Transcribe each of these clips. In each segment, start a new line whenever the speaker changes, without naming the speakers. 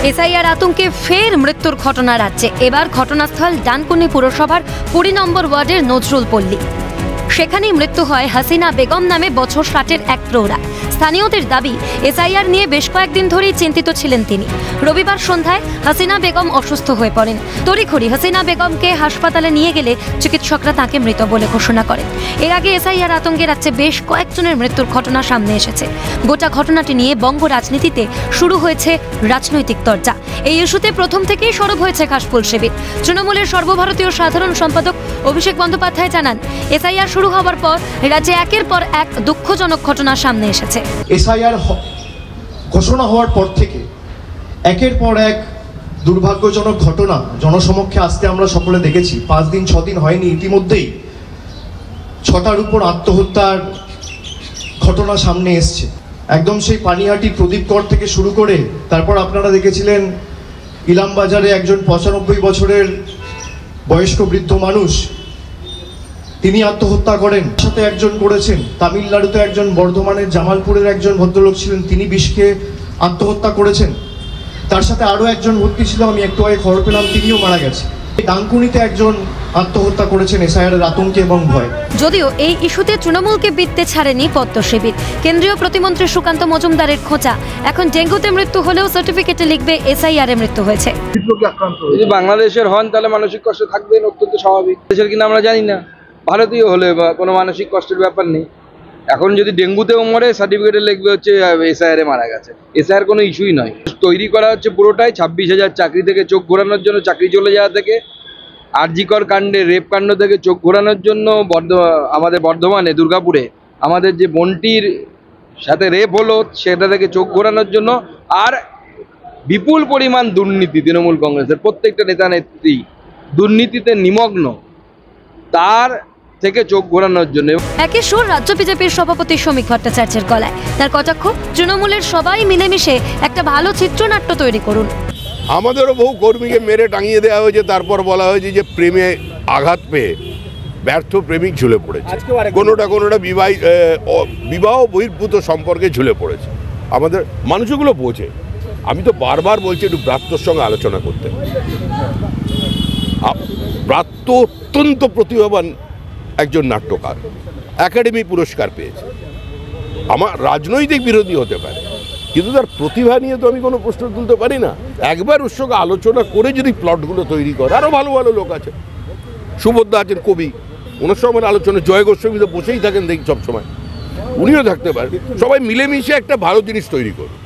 SIR আতঙ্কে ফের মৃত্যুর ঘটনা রাজ্যে। এবার ঘটনাস্থল ডানকুনি পুরসভার ২০ নম্বর ওয়ার্ডের নজরুল পল্লী। সেখানেই মৃত্যু হয় হাসিনা বেগম নামে বছর ৬০-এর এক প্রৌঢ়া। স্থানীয়দের দাবি, এসআইআর নিয়ে বেশ কয়েকদিন ধরেই চিন্তিত ছিলেন তিনি। রবিবার সন্ধ্যায় হাসিনা বেগম অসুস্থ হয়ে পড়েন। তড়িঘড়ি হাসিনা বেগমকে হাসপাতালে নিয়ে গেলে চিকিৎসকরা তাঁকে মৃত বলে ঘোষণা করেন। এর আগে এসআইআর আতঙ্কে রাজ্যে বেশ কয়েকজনের মৃত্যুর ঘটনা সামনে এসেছে। গোটা ঘটনাটি নিয়ে বঙ্গ রাজনীতিতে শুরু হয়েছে রাজনৈতিক চর্চা। এই ইস্যুতে প্রথম থেকেই সরব হয়েছে কাশফুল শিবির। তৃণমূলের সর্বভারতীয় সাধারণ সম্পাদক অভিষেক বন্দ্যোপাধ্যায় জানান, এসআইআর শুরু হওয়ার পর রাজ্যে একের পর এক দুঃখজনক ঘটনা সামনে এসেছে।
এসআইআর ঘোষণা হওয়ার পর থেকে একের পর এক দুর্ভাগ্যজনক ঘটনা জনসমক্ষে আসতে আমরা সকলে দেখেছি। 5 দিন 6 দিন হয়নি, ইতিমধ্যেই 6টার উপর আত্মহত্যার ঘটনা সামনে এসছে। একদম সেই পানিহাটির প্রদীপগড় থেকে শুরু করে তারপর আপনারা দেখেছিলেন ইলামবাজারে একজন 95 বছরের বয়স্ক বৃদ্ধ মানুষ, তিনি আত্মহত্যা করেন। সাথে একজন করেছেন তামিলনাড়ুতে, একজন বর্ধমানের জামালপুরের একজন ভদ্রলোক ছিলেন, তিনি বিষকে আত্মহত্যা করেছেন। তার সাথে আরও একজন ভর্তি ছিল, আমি একটু আগে খবর পেলাম তিনিও মারা গেছে। ডানকুনিতে একজন আত্মহত্যা করেছেন এসআইআর আতঙ্কে এবং ভয়।
যদিও এই ইস্যুতে তৃণমূলকে বিততে ছাড়েনি পদ্ম শিবির। কেন্দ্রীয় প্রতিমন্ত্রী সুকান্ত মজুমদারের খোঁচা, এখন ডেঙ্গুতে মৃত্যু হলেও সার্টিফিকেটে লিখবে এসআইআর এ মৃত্যু হয়েছে।
যদি বাংলাদেশের হন তাহলে মানসিক কষ্ট থাকবেন, অত্যন্ত স্বাভাবিক। দেশের কিনা আমরা জানি না, ভারতীয় হলে বা কোনো মানসিক কষ্টের ব্যাপার নেই। এখন যদি ডেঙ্গুতেও মরে সার্টিফিকেটে লিখবে হচ্ছে এসআইআর এ মারা গেছে। এসআইআর কোনো ইস্যুই নয়। তৈরি করা হচ্ছে পুরোটাই 26,000 চাকরি থেকে চোখ ঘোরানোর জন্য, চাকরি চলে যাওয়া থেকে, আরজিকর কাণ্ডে রেপ কাণ্ড থেকে চোখ ঘোরানোর জন্য, আমাদের বর্ধমানে দুর্গাপুরে আমাদের যে বোনটির সাথে রেপ হলো সেটা থেকে চোখ ঘোরানোর জন্য, আর বিপুল পরিমাণ দুর্নীতি তৃণমূল কংগ্রেসের প্রত্যেকটা নেতা নেত্রী দুর্নীতিতে নিমগ্ন, তার থেকে চোখ ঘোরানোর জন্য।
একই সুর রাজ্য বিজেপির সভাপতি শ্রমিক ভট্টাচার্যের গলায়। তার কটাক্ষ, তৃণমূলের সবাই মিলেমিশে একটা ভালো চিত্রনাট্য তৈরি করুন।
আমাদেরও বহু কর্মীকে মেরে টাঙিয়ে দেওয়া হয়েছে, তারপর বলা হয়েছে যে প্রেমে আঘাত পেয়ে ব্যর্থ প্রেমিক ঝুলে পড়েছে, কোনোটা বিবাহ বহির্ভূত সম্পর্কে ঝুলে পড়েছে। আমাদের মানুষগুলো বোঝে। আমি তো বারবার বলছি একটু ব্রাত্যর সঙ্গে আলোচনা করতে। ব্রাত্য অত্যন্ত প্রতিভাবান একজন নাট্যকার, একাডেমি পুরস্কার পেয়েছে। আমার রাজনৈতিক বিরোধী হতে পারে, কিন্তু তার প্রতিভা নিয়ে তো আমি কোনো প্রশ্ন তুলতে পারি না। একবার ওর সঙ্গে আলোচনা করে যদি প্লটগুলো তৈরি করে, আরও ভালো ভালো লোক আছে। সুভদ্রা আছেন কবি, ওনার সঙ্গে আমার আলোচনা, জয় গোস্বামী তো বসেই থাকেন দেখি সবসময়, উনিও থাকতে পারেন। সবাই মিলেমিশে একটা ভালো জিনিস তৈরি করুন।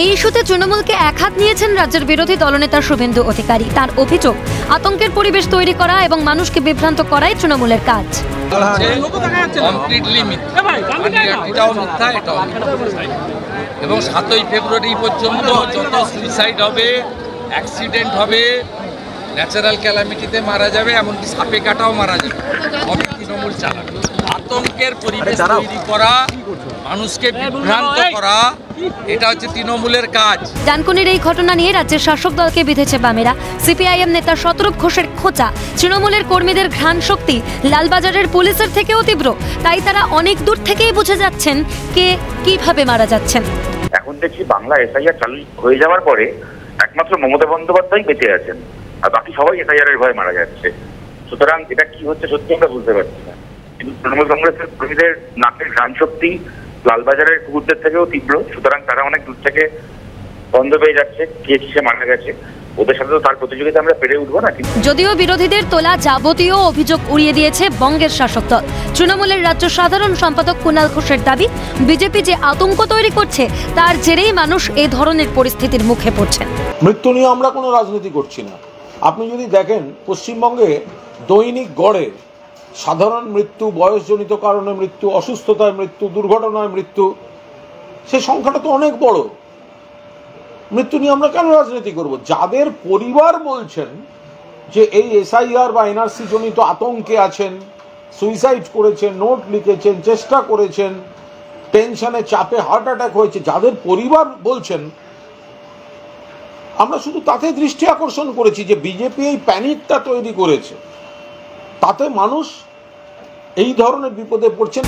এই ইস্যুতে তৃণমূলকে একহাত নিয়েছেন রাজ্যের বিরোধী দলনেতা শুভেন্দু অধিকারী। তার অভিযোগ, আতঙ্কের পরিবেশ তৈরি করা এবং মানুষকে বিভ্রান্ত করাই তৃণমূলের কাজ।
এবং 7ই ফেব্রুয়ারি পর্যন্ত যত সুইসাইড হবে, অ্যাক্সিডেন্ট হবে, ন্যাচারাল ক্যালামিটিতে মারা যাবে, এমনকি সাপে কাটাও মারা যাবে, সবই তৃণমূল চালাবে। আতঙ্কের পরিবেশ তৈরি করা, মানুষকে বিভ্রান্ত করা, এটা হচ্ছে তৃণমূলের কাজ।
ডানকুনির এই ঘটনা নিয়ে রাজ্যের শাসক দলকে বিঁধেছে বামেরা। সিপিআইএম নেতা শতরূপ ঘোষের খোঁচা, তৃণমূলের কর্মীদের ঘ্রাণ শক্তি লালবাজারের পুলিশের থেকেও তীব্র, তাই তারা অনেক দূর থেকেই বুঝে যাচ্ছেন কে কিভাবে মারা যাচ্ছেন।
এখন দেখছি বাংলা এসআইআর চালু হয়ে যাওয়ার পরে একমাত্র মমতা বন্দ্যোপাধ্যায় বেঁচে আছেন, আর বাকি সবাই এসআইআর এর ভয়ে মারা যাচ্ছে। সুতরাং এটা কি হচ্ছে সত্যি আমরা বুঝতে পারছি না। কিন্তু তৃণমূল কংগ্রেসের কর্মীদের নাকের ঘ্রাণ শক্তি লালবাজারের কুকুরদের থেকেও তীব্র। সুতরাং তারা অনেক দূর থেকে বন্ধ পেয়ে যাচ্ছে কে কিসে মারা গেছে। ওদের সাথে তো তার প্রতিযোগিতা আমরা পেরে উঠবো না।
যদিও বিরোধীদের তোলা যাবতীয় অভিযোগ উড়িয়ে দিয়েছে বঙ্গের শাসক দল। তৃণমূলের রাজ্য সাধারণ সম্পাদক কুণাল ঘোষের দাবি, বিজেপি যে আতঙ্ক তৈরি করছে তার জেরেই মানুষ এই ধরনের পরিস্থিতির মুখে পড়ছেন।
মৃত্যু নিয়ে আমরা কোনো রাজনীতি করছি না। আপনি যদি দেখেন পশ্চিমবঙ্গে দৈনিক গড়ে সাধারণ মৃত্যু, বয়সজনিত কারণে মৃত্যু, অসুস্থতায় মৃত্যু, দুর্ঘটনায় মৃত্যু, সে সংখ্যাটা তো অনেক বড়। মৃত্যু নিয়ে আমরা কেন রাজনীতি করব? যাদের পরিবার বলছেন যে এই এসআইআর বা এনআরসি জনিত আতঙ্কে আছেন, সুইসাইড করেছেন, নোট লিখেছেন, চেষ্টা করেছেন, টেনশনে চাপে হার্ট অ্যাটাক হয়েছে, যাদের পরিবার বলছেন, আমরা শুধু তাতে দৃষ্টি আকর্ষণ করেছি যে বিজেপি এই প্যানিকটা তৈরি করেছে, তাতে মানুষ এই ধরনের বিপদে পড়ছেন।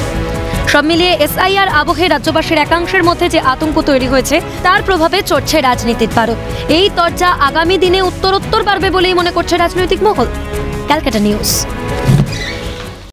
সব মিলিয়ে এসআইআর আবহে রাজ্যবাসীর একাংশের মধ্যে যে আতঙ্ক তৈরি হয়েছে তার প্রভাবে চড়ছে রাজনীতির পারদ। এই তরজা আগামী দিনে উত্তরোত্তর বাড়বে বলেই মনে করছে রাজনৈতিক মহল। ক্যালকাটা নিউজ।